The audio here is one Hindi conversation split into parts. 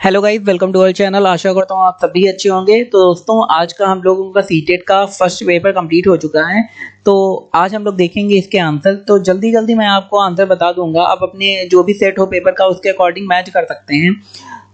Hello guys, welcome to our channel. आशा करता हूँ आप सभी अच्छे होंगे। तो दोस्तों, आज का हम लोगों का सीटेट का फर्स्ट पेपर कंप्लीट हो चुका है। तो आज हम लोग देखेंगे इसके आंसर। तो जल्दी जल्दी मैं आपको आंसर बता दूंगा। आप अपने जो भी सेट हो पेपर का उसके अकॉर्डिंग मैच कर सकते हैं।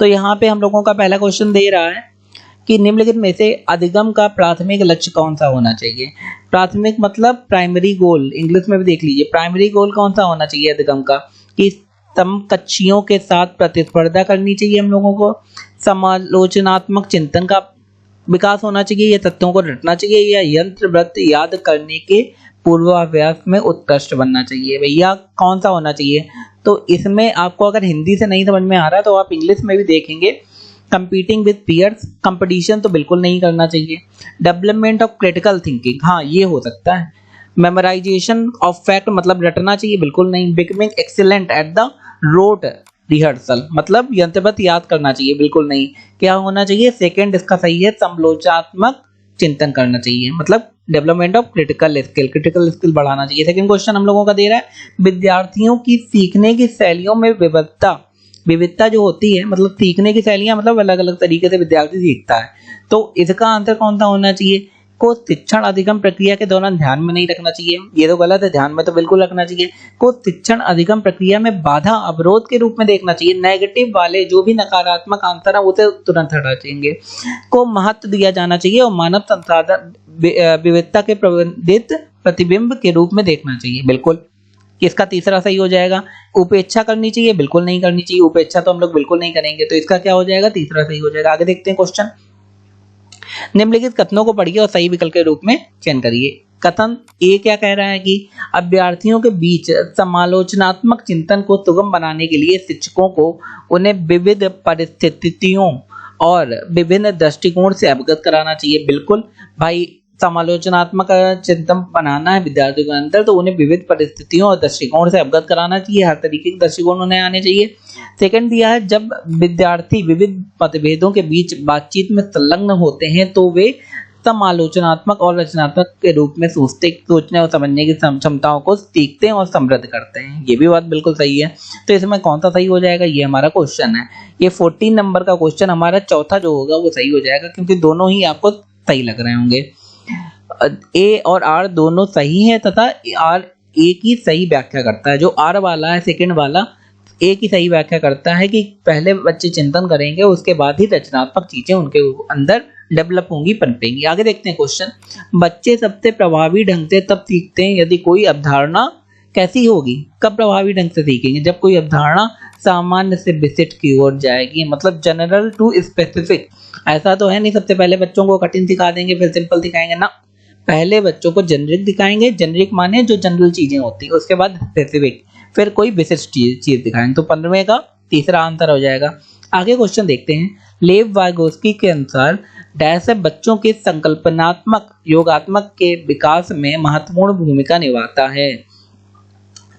तो यहाँ पे हम लोगों का पहला क्वेश्चन दे रहा है कि निम्नलिखित में से अधिगम का प्राथमिक लक्ष्य कौन सा होना चाहिए। प्राथमिक मतलब प्राइमरी गोल, इंग्लिश में भी देख लीजिए। प्राइमरी गोल कौन सा होना चाहिए अधिगम का, कि समकक्षियों के साथ प्रतिस्पर्धा करनी चाहिए हम लोगों को, समालोचनात्मक चिंतन का विकास होना चाहिए, या तथ्यों को रटना चाहिए, या यंत्र वृत्त याद करने के पूर्वाभ्यास में उत्कृष्ट बनना चाहिए। भैया कौन सा होना चाहिए? तो इसमें आपको अगर हिंदी से नहीं समझ में आ रहा तो आप इंग्लिश में भी देखेंगे। कंपीटिंग विद पीयर्स, कंपटीशन तो बिल्कुल नहीं करना चाहिए। डेवलपमेंट ऑफ क्रिटिकल थिंकिंग, हाँ ये हो सकता है। मेमोराइजेशन ऑफ फैक्ट मतलब रटना चाहिए, बिल्कुल नहीं। Becoming excellent at the rote rehearsal मतलब यंत्रवत याद करना चाहिए, बिल्कुल नहीं। क्या होना चाहिए? सेकंड इसका सही है, समालोचनात्मक चिंतन करना चाहिए, मतलब डेवलपमेंट ऑफ क्रिटिकल स्किल बढ़ाना चाहिए। सेकंड क्वेश्चन हम लोगों का दे रहा है विद्यार्थियों की सीखने की शैलियों में विविधता जो होती है, मतलब सीखने की शैलियां मतलब अलग अलग तरीके से विद्यार्थी सीखता है। तो इसका आंसर कौन सा होना चाहिए? को शिक्षण अधिगम प्रक्रिया के दौरान ध्यान में नहीं रखना चाहिए, ये तो गलत है, ध्यान में तो बिल्कुल रखना चाहिए। को शिक्षण अधिगम प्रक्रिया में बाधा अवरोध के रूप में देखना चाहिए। नेगेटिव वाले जो भी नकारात्मक आंसर है उसे तुरंत हटा चाहिए। को महत्व दिया जाना चाहिए और मानव संसाधन विविधता के प्रबंधित प्रतिबिंब के रूप में देखना चाहिए, बिल्कुल। इसका तीसरा सही हो जाएगा। उपेक्षा करनी चाहिए, बिल्कुल नहीं करनी चाहिए। उपेक्षा तो हम लोग बिल्कुल नहीं करेंगे, तो इसका क्या हो जाएगा? तीसरा सही हो जाएगा। आगे देखते हैं क्वेश्चन। निम्नलिखित कथनों को पढ़िए और सही विकल्प के रूप में चयन करिए। कथन ए क्या कह रहा है कि अभ्यर्थियों के बीच समालोचनात्मक चिंतन को सुगम बनाने के लिए शिक्षकों को उन्हें विविध परिस्थितियों और विभिन्न दृष्टिकोण से अवगत कराना चाहिए। बिल्कुल भाई, समालोचनात्मक चिंतन बनाना है विद्यार्थियों के अंदर, तो उन्हें विविध परिस्थितियों और दृष्टिकोण से अवगत कराना चाहिए। हर तरीके के दृष्टिकोण उन्हें आने चाहिए। सेकंड दिया है जब विद्यार्थी विविध मतभेदों के बीच बातचीत में संलग्न होते हैं तो वे समालोचनात्मक और रचनात्मक के रूप में सोचने और समझने की क्षमताओं को सीखते हैं और समृद्ध करते हैं। ये भी बात बिल्कुल सही है। तो इसमें कौन सा सही हो जाएगा? ये हमारा क्वेश्चन है। ये 14 नंबर का क्वेश्चन हमारा चौथा जो होगा वो सही हो जाएगा, क्योंकि दोनों ही आपको सही लग रहे होंगे। ए और आर दोनों सही है तथा आर ए की सही व्याख्या करता है। जो आर वाला है सेकंड वाला, ए की सही व्याख्या करता है कि पहले बच्चे चिंतन करेंगे, उसके बाद ही रचनात्मक चीजें उनके अंदर डेवलप होंगी, पनपेंगी। आगे देखते हैं क्वेश्चन। बच्चे सबसे प्रभावी ढंग से तब सीखते हैं यदि कोई अवधारणा कैसी होगी। कब प्रभावी ढंग से सीखेंगे? जब कोई अवधारणा सामान्य से विशिष्ट की ओर जाएगी, मतलब जनरल टू स्पेसिफिक। ऐसा तो है नहीं सबसे पहले बच्चों को कठिन सिखा देंगे फिर सिंपल सिखाएंगे ना। पहले बच्चों को जेनरिक दिखाएंगे, जेनरिक माने जो जनरल चीजें होती है, उसके बाद स्पेसिफिक, फिर कोई विशिष्ट चीज दिखाएंगे। तो 15वें का तीसरा आंसर हो जाएगा। आगे क्वेश्चन देखते हैं। लेव वाइगोस्की के अनुसार डैश बच्चों के संकल्पनात्मक योगात्मक के विकास में महत्वपूर्ण भूमिका निभाता है।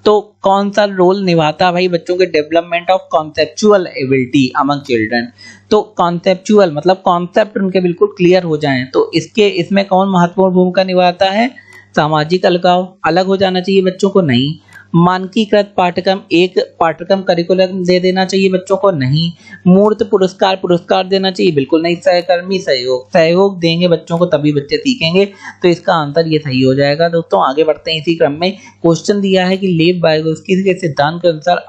तो कौन सा रोल निभाता है भाई बच्चों के development of conceptual ability among children. तो कॉन्सेप्चुअल मतलब कॉन्सेप्ट उनके बिल्कुल क्लियर हो जाएं, तो इसमें कौन महत्वपूर्ण भूमिका निभाता है? सामाजिक अलगाव, अलग हो जाना चाहिए बच्चों को, नहीं। मानकीकृत पाठ्यक्रम, एक पाठ्यक्रम करिकुलम दे देना चाहिए बच्चों को, नहीं। मूर्त पुरस्कार देना चाहिए, बिल्कुल नहीं। सहकर्मी सहयोग देंगे बच्चों को तभी बच्चे सीखेंगे। तो इसका आंसर ये सही हो जाएगा। दोस्तों आगे बढ़ते हैं इसी क्रम में। क्वेश्चन दिया है कि लेव वाइगोस्की के सिद्धांत के अनुसार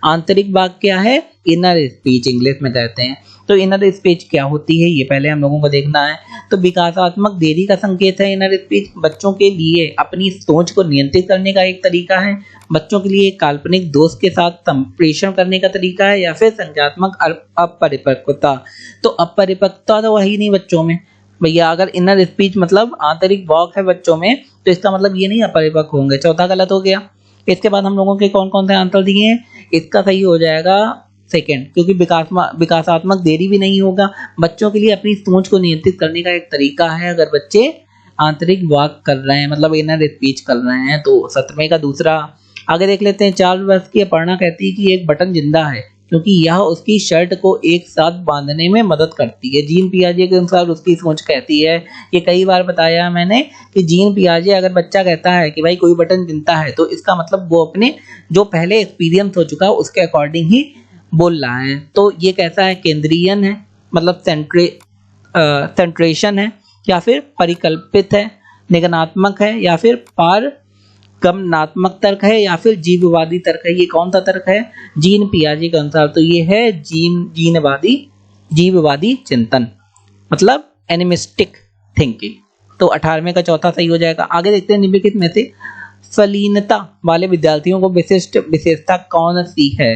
आंतरिक बाग क्या है? इनर स्पीच इंग्लिश में कहते हैं। तो इनर स्पीच क्या होती है ये पहले हम लोगों को देखना है। तो विकासात्मक देरी का संकेत है इनर स्पीच। बच्चों के लिए अपनी सोच को नियंत्रित करने का एक तरीका है। बच्चों के लिए काल्पनिक दोस्त के साथ संप्रेषण करने का तरीका है, या फिर संज्ञानात्मक अपरिपक्वता। तो अपरिपक्वता तो वही नहीं बच्चों में भैया। अगर इनर स्पीच मतलब आंतरिक वॉक है बच्चों में, तो इसका मतलब ये नहीं अपरिपक्व होंगे। चौथा गलत हो गया। इसके बाद हम लोगों के कौन कौन से आंसर दिए हैं? इसका सही हो जाएगा सेकंड, क्योंकि विकासात्मक देरी भी नहीं होगा। बच्चों के लिए अपनी सोच को नियंत्रित करने का एक तरीका है अगर बच्चे आंतरिक वाक कर रहे हैं, मतलब इनर स्पीच कर रहे हैं। तो 17वें का दूसरा। आगे देख लेते हैं। 4 वर्ष की अपर्णा कहती है कि एक बटन जिंदा है क्योंकि यह उसकी शर्ट को एक साथ बांधने में मदद करती है। जीन पियाजे के अनुसार उसकी सोच कहती है, ये कई बार बताया मैंने कि जीन पियाजे अगर बच्चा कहता है कि भाई कोई बटन जिंदा है, तो इसका मतलब वो अपने जो पहले एक्सपीरियंस हो चुका है उसके अकॉर्डिंग ही बोल रहा है। तो ये कैसा है, केंद्रीयन है मतलब सेंट्रेशन है, या फिर परिकल्पित है, निगमनात्मक है, या फिर पारगमनात्मक तर्क है, या फिर जीववादी तर्क है। ये कौन सा तर्क है, जीन पियाजे के अनुसार तो ये है जीववादी चिंतन मतलब एनिमिस्टिक थिंकिंग। तो 18वें का चौथा सही हो जाएगा। आगे देखते हैं निम्नलिखित में से स्वलीनता वाले विद्यार्थियों को विशिष्ट विशेषता कौन सी है।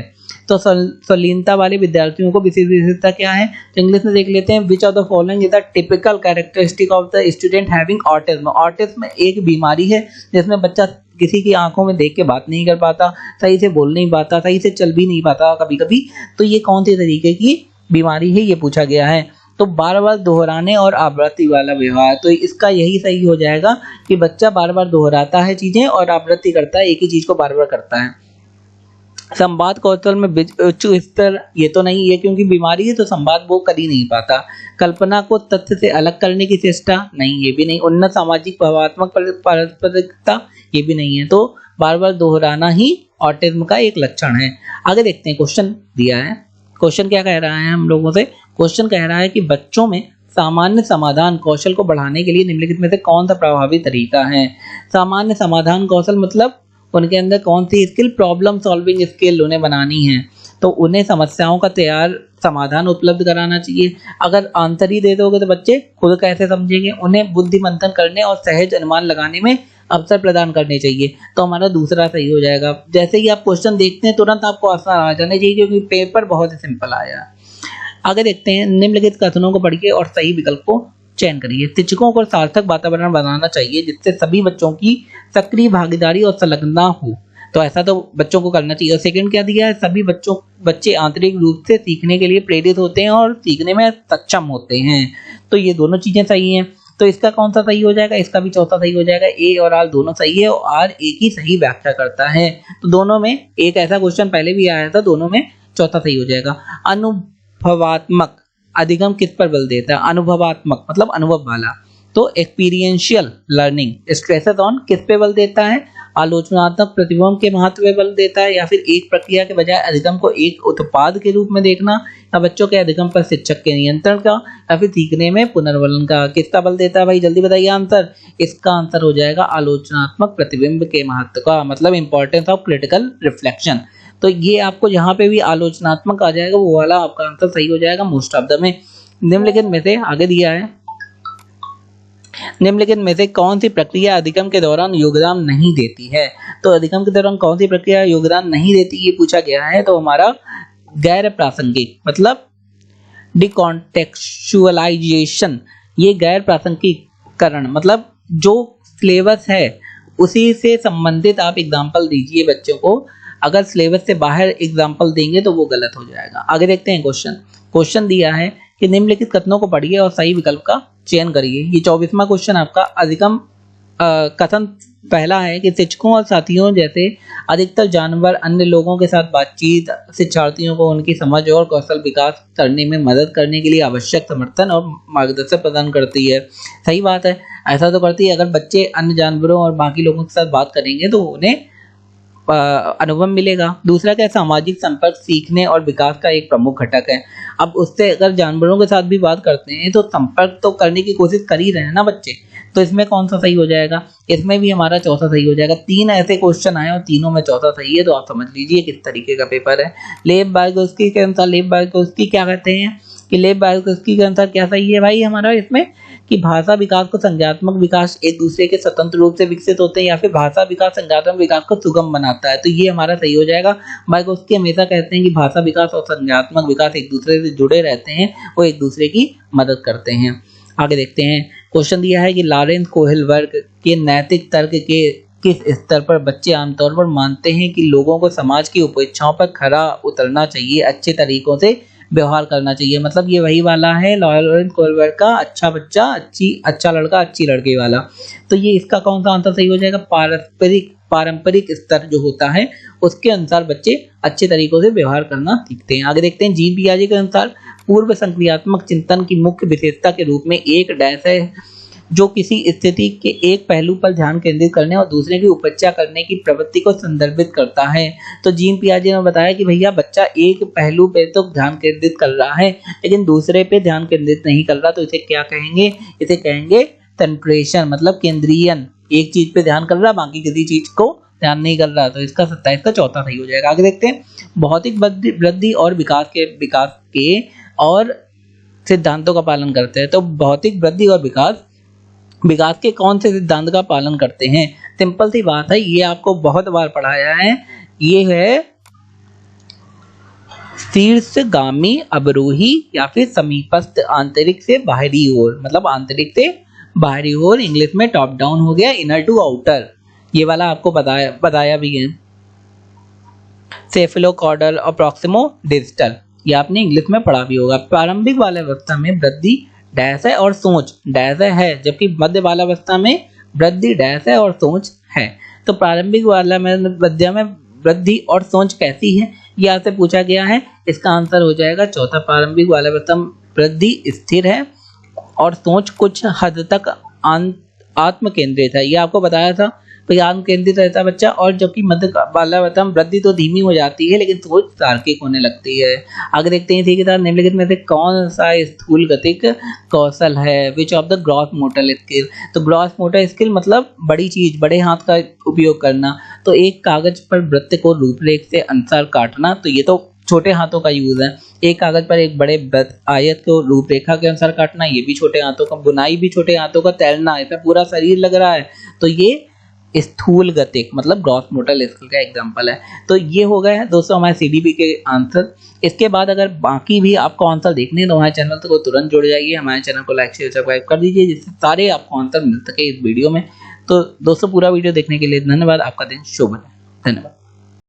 तो स्वलीनता वाले विद्यार्थियों को विशेष विशेषता क्या है, तो इंग्लिश में देख लेते हैं। Which of the following is the typical characteristic of the student having autism. Autism एक बीमारी है जिसमें बच्चा किसी की आंखों में देख के बात नहीं कर पाता, सही से बोल नहीं पाता, सही से चल भी नहीं पाता कभी कभी। तो ये कौन सी तरीके की बीमारी है, ये पूछा गया है। तो बार बार दोहराने और आवृत्ति वाला व्यवहार, तो इसका यही सही हो जाएगा कि बच्चा बार बार दोहराता है चीजें और आवृत्ति करता है, एक ही चीज को बार बार करता है। संवाद कौशल में उच्च स्तर, ये तो नहीं है क्योंकि बीमारी है तो संवाद वो कर ही नहीं पाता। कल्पना को तथ्य से अलग करने की चेष्टा, नहीं ये भी नहीं। उन्नत सामाजिक भावात्मक पारस्परिकता, ये भी नहीं है। तो बार बार दोहराना ही ऑटिज्म का एक लक्षण है। आगे देखते हैं, क्वेश्चन दिया है। क्वेश्चन क्या कह रहा है हम लोगों से, क्वेश्चन कह रहा है कि बच्चों में सामान्य समाधान कौशल को बढ़ाने के लिए निम्नलिखित में से कौन सा प्रभावी तरीका है। सामान्य समाधान कौशल मतलब उनके अंदर कौन सी स्किल, प्रॉब्लम सॉल्विंग स्किल उन्हें बनानी है। तो उन्हें समस्याओं का तैयार समाधान उपलब्ध कराना चाहिए। अगर आंसर ही दे दोगे तो बच्चे खुद कैसे समझेंगे। उन्हें बुद्धि मंथन करने और सहज अनुमान लगाने में अवसर प्रदान करने चाहिए। तो हमारा दूसरा सही हो जाएगा। जैसे ही आप क्वेश्चन देखते हैं तुरंत आपको आंसर आ जाने चाहिए क्योंकि पेपर बहुत ही सिंपल आया। आगे देखते हैं, निम्नलिखित कथनों को पढ़िए और सही विकल्प को चयन करिए। शिक्षकों को सार्थक वातावरण बनाना चाहिए जिससे सभी बच्चों की सक्रिय भागीदारी और संलग्नता हो। तो ऐसा तो बच्चों को करना चाहिए। और सेकंड क्या दिया है, सभी बच्चे आंतरिक रूप से सीखने के लिए प्रेरित होते हैं और सीखने में सक्षम होते हैं। तो ये दोनों चीजें सही हैं। तो इसका कौन सा सही हो जाएगा, इसका भी चौथा सही हो जाएगा। ए और आर दोनों सही है और आर एक ही सही व्याख्या करता है। तो दोनों में, एक ऐसा क्वेश्चन पहले भी आया था, दोनों में चौथा सही हो जाएगा। अनुभवात्मक अधिगम किस पर बल देता है, अनुभवात्मक मतलब अनुभव वाला। तो एक्सपीरियंशियल लर्निंग स्ट्रेसेस ऑन किस पे बल देता है, आलोचनात्मक प्रतिबिंब के महत्व पे बल देता है, या फिर एक प्रक्रिया के बजाय अधिगम को एक उत्पाद के रूप में देखना, या बच्चों के अधिगम पर शिक्षक के नियंत्रण का, या फिर सीखने में पुनर्वलन का। किसका बल देता है भाई, जल्दी बताइए आंसर। इसका आंसर हो जाएगा आलोचनात्मक प्रतिबिंब के महत्व का, मतलब इंपॉर्टेंस ऑफ क्रिटिकल रिफ्लेक्शन। तो ये आपको जहां पे भी आलोचनात्मक आ जाएगा वो वाला आपका आंसर सही हो जाएगा मोस्ट ऑफ द में। निम्नलिखित में से आगे दिया है, निम्नलिखित में से कौन सी प्रक्रिया अधिगम के दौरान योगदान नहीं देती है। तो अधिगम के दौरान कौन सी प्रक्रिया योगदान नहीं देती ये पूछा गया है। तो हमारा गैर प्रासंगिक मतलब डिकॉन्टेक्चुअलाइजेशन, ये गैर प्रासंगिककरण मतलब जो सिलेबस है उसी से संबंधित आप एग्जाम्पल दीजिए बच्चों को। अगर सिलेबस से बाहर एग्जाम्पल देंगे तो वो गलत हो जाएगा। आगे देखते हैं क्वेश्चन दिया है कि निम्नलिखित कथनों को पढ़िए और सही विकल्प का चयन करिए। ये 24वां क्वेश्चन आपका अधिगम कथन पहला है कि शिक्षकों और साथियों जैसे अधिकतर जानवर अन्य लोगों के साथ बातचीत शिक्षार्थियों को उनकी समझ और कौशल विकास करने में मदद करने के लिए आवश्यक समर्थन और मार्गदर्शन प्रदान करती है। सही बात है, ऐसा तो करती है। अगर बच्चे अन्य जानवरों और बाकी लोगों के साथ बात करेंगे तो उन्हें अनुभव मिलेगा। दूसरा क्या, सामाजिक संपर्क सीखने और विकास का एक प्रमुख घटक है। अब उससे अगर जानवरों के साथ भी बात करते हैं तो संपर्क तो करने की कोशिश कर ही रहे हैं ना बच्चे। तो इसमें कौन सा सही हो जाएगा, इसमें भी हमारा चौथा सही हो जाएगा। 3 ऐसे क्वेश्चन आए और तीनों में चौथा सही है। तो आप समझ लीजिए किस तरीके का पेपर है। लेब बायोगोस्की के अनुसार, लेब बायोगोस्की क्या कहते हैं कि लेब बायोगोस्की के अनुसार क्या सही है भाई हमारा इसमें, कि भाषा विकास को संज्ञात्मक विकास एक दूसरे के स्वतंत्र रूप से विकसित होते हैं, या फिर भाषा विकास संज्ञात्मक विकास को सुगम बनाता है। तो ये हमारा सही हो जाएगा। बायोगोस्की हमेशा कहते हैं कि भाषा विकास और संज्ञात्मक विकास एक दूसरे से जुड़े रहते हैं, वो एक दूसरे की मदद करते हैं। आगे देखते हैं, क्वेश्चन दिया है कि लॉरेंस कोहेलबर्ग के नैतिक तर्क के किस स्तर पर बच्चे आमतौर पर मानते हैं कि लोगों को समाज की अपेक्षाओं पर खरा उतरना चाहिए, अच्छे तरीकों से व्यवहार करना चाहिए। मतलब ये वही वाला है लॉरेंस कोहेलबर्ग का अच्छा बच्चा अच्छा लड़का अच्छी लड़की वाला। तो ये इसका कौन सा आंसर सही हो जाएगा, पारंपरिक स्तर जो होता है उसके अनुसार बच्चे अच्छे तरीकों से व्यवहार करना सीखते हैं। आगे देखते हैं, जीन पियाजे के अनुसार पूर्व संक्रियात्मक चिंतन की मुख्य विशेषता के रूप में एक डैश है जो किसी स्थिति के एक पहलू पर ध्यान केंद्रित करने और दूसरे की उपेक्षा करने की प्रवृत्ति को संदर्भित करता है। तो जीन पियाजे ने बताया कि भैया बच्चा एक पहलू पे तो ध्यान केंद्रित कर रहा है लेकिन दूसरे पे ध्यान केंद्रित नहीं कर रहा, तो इसे क्या कहेंगे? इसे कहेंगे सेंट्रेशन, मतलब केंद्रीयन। एक चीज पे ध्यान कर रहा, बाकी किसी चीज को ध्यान नहीं कर रहा। तो इसका 27 का चौथा सही हो जाएगा। आगे देखते हैं, भौतिक वृद्धि और विकास के और सिद्धांतों का पालन करते हैं। तो भौतिक वृद्धि और विकास के कौन से सिद्धांत का पालन करते हैं? सिंपल सी बात है, ये आपको बहुत बार पढ़ाया है। ये है शीर्षगामी अवरोही या फिर समीपस्थ आंतरिक से बाहरी ओर, मतलब आंतरिक से बाहरी ओर, इंग्लिश में टॉप डाउन हो गया, इनर टू आउटर। ये वाला आपको बताया भी है। सेफेलोकॉर्डल और प्रॉक्सिमो डिजिटल, ये आपने इंग्लिश में पढ़ा भी होगा। प्रारंभिक बाल्यावस्था में वृद्धि डैश है और सोच डैश है, जबकि मध्य बाल्यावस्था में वृद्धि डैश है और सोच है। तो प्रारंभिक बाल्यावस्था में वृद्धि और सोच कैसी है, ये आपसे पूछा गया है। इसका आंसर हो जाएगा चौथा, प्रारंभिक बाल्यावस्था में वृद्धि स्थिर है और सोच कुछ हद तक आत्म केंद्रित है। ये आपको बताया था, आत्म केंद्रित रहता है बच्चा, और जबकि मध्य बाल्यावस्था में वृद्धि तो धीमी हो जाती है लेकिन सोच तार्किक होने लगती है। आगे देखते हैं, ठीक है, निम्नलिखित में से कौन सा स्थूल गतिक कौशल है? Which of the gross motor skill? तो ग्रॉस मोटर स्किल मतलब बड़ी चीज, बड़े हाथ का उपयोग करना। तो एक कागज पर वृत्त को रूपरेखा से अनुसार काटना, तो ये तो छोटे हाथों का यूज है। एक कागज पर एक बड़े आयत को रूपरेखा के अनुसार काटना, ये भी छोटे हाथों का। बुनाई भी छोटे हाथों का। तैरना, इसमें पूरा शरीर लग रहा है, तो ये स्थूल गतिक मतलब ग्रॉस मोटर स्किल का एग्जांपल है। तो ये हो गए हैं दोस्तों हमारे सीडीपी के आंसर। इसके बाद अगर बाकी भी आपको आंसर देखने हैं तो हमारे चैनल को तुरंत जुड़ जाइए, हमारे चैनल को लाइक शेयर सब्सक्राइब कर दीजिए, जिससे सारे आपको आंसर मिल सके इस वीडियो में। तो दोस्तों पूरा वीडियो देखने के लिए धन्यवाद। आपका दिन शुभ है। धन्यवाद।